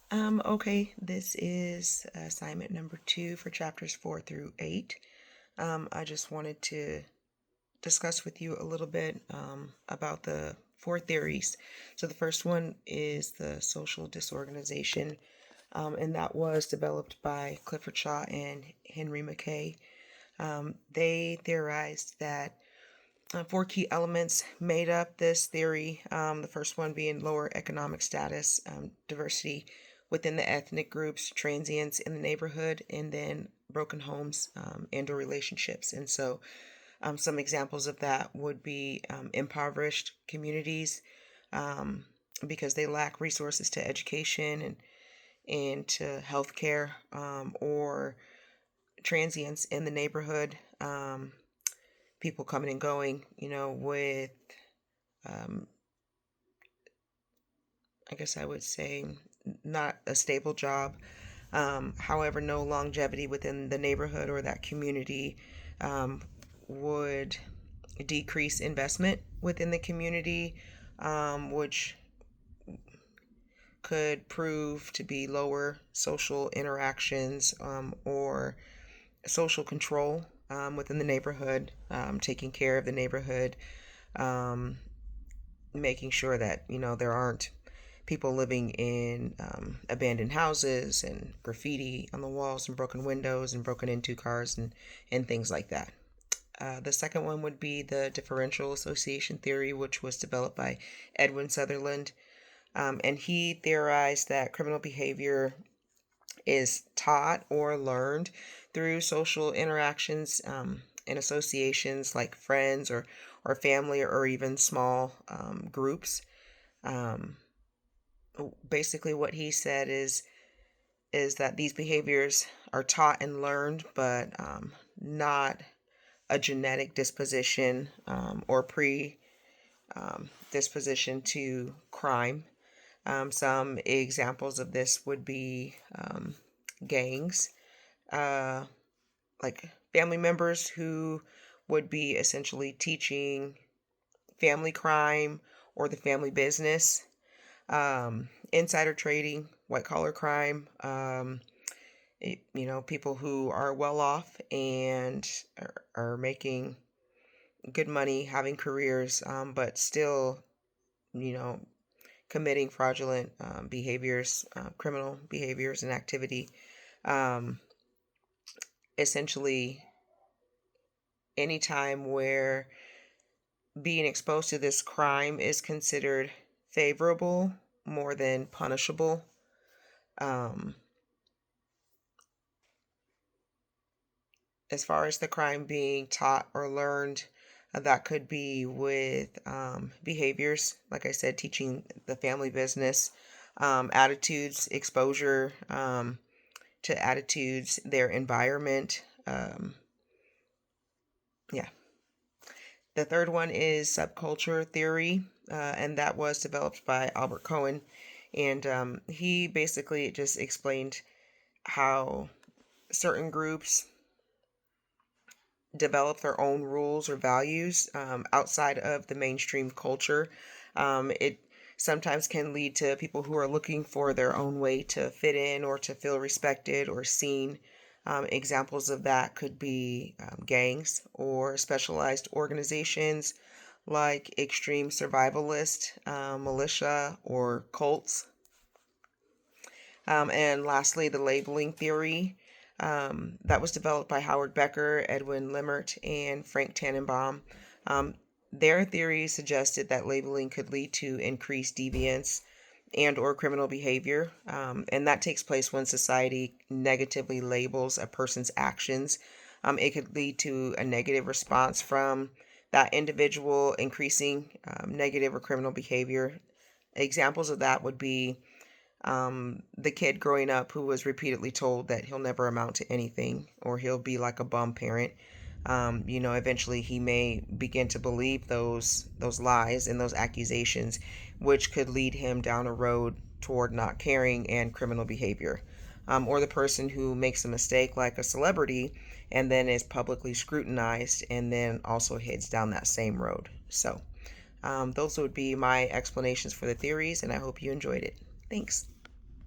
Okay, this is assignment number 2 for chapters 4 through 8. I just wanted to discuss with you a little bit about the 4 theories. So the first one is the social disorganization, and that was developed by Clifford Shaw and Henry Mackay. They theorized that 4 key elements made up this theory. The first one being lower economic status, diversity within the ethnic groups, transients in the neighborhood, and then broken homes and or relationships. And so some examples of that would be impoverished communities because they lack resources to education and to healthcare, or transients in the neighborhood. People coming and going, with, um, I guess I would say, not a stable job. However, no longevity within the neighborhood or that community um, would decrease investment within the community, which could prove to be lower social interactions or social control within the neighborhood, taking care of the neighborhood, um, making sure that there aren't people living in abandoned houses and graffiti on the walls and broken windows and broken into cars and things like that. The second one would be the differential association theory, which was developed by Edwin Sutherland. And he theorized that criminal behavior is taught or learned through social interactions and associations like friends or family or even small groups. Um, Basically, what he said is that these behaviors are taught and learned, but not a genetic disposition or disposition to crime. Some examples of this would be gangs, uh, like family members who would be essentially teaching family crime or the family business, insider trading, white collar crime, people who are well off and are making good money, having careers, but still, you know, committing fraudulent behaviors, criminal behaviors and activity. Um, Essentially, any time where being exposed to this crime is considered favorable more than punishable. Um, as far as the crime being taught or learned, that could be with behaviors, like I said, teaching the family business, attitudes, exposure to attitudes, their environment. Yeah. The third one is subculture theory, and that was developed by Albert Cohen. And he basically just explained how certain groups develop their own rules or values outside of the mainstream culture. It sometimes can lead to people who are looking for their own way to fit in or to feel respected or seen. Examples of that could be gangs or specialized organizations like extreme survivalist, militia, or cults. And lastly, the labeling theory. That was developed by Howard Becker, Edwin Lemert, and Frank Tannenbaum. Um, their theory suggested that labeling could lead to increased deviance and or criminal behavior, and that takes place when society negatively labels a person's actions. It could lead to a negative response from that individual, increasing negative or criminal behavior. Examples of that would be the kid growing up who was repeatedly told that he'll never amount to anything or he'll be like a bum parent. Eventually he may begin to believe those lies and those accusations, which could lead him down a road toward not caring and criminal behavior. Or the person who makes a mistake like a celebrity and then is publicly scrutinized and then also heads down that same road. So those would be my explanations for the theories, and I hope you enjoyed it. Thanks.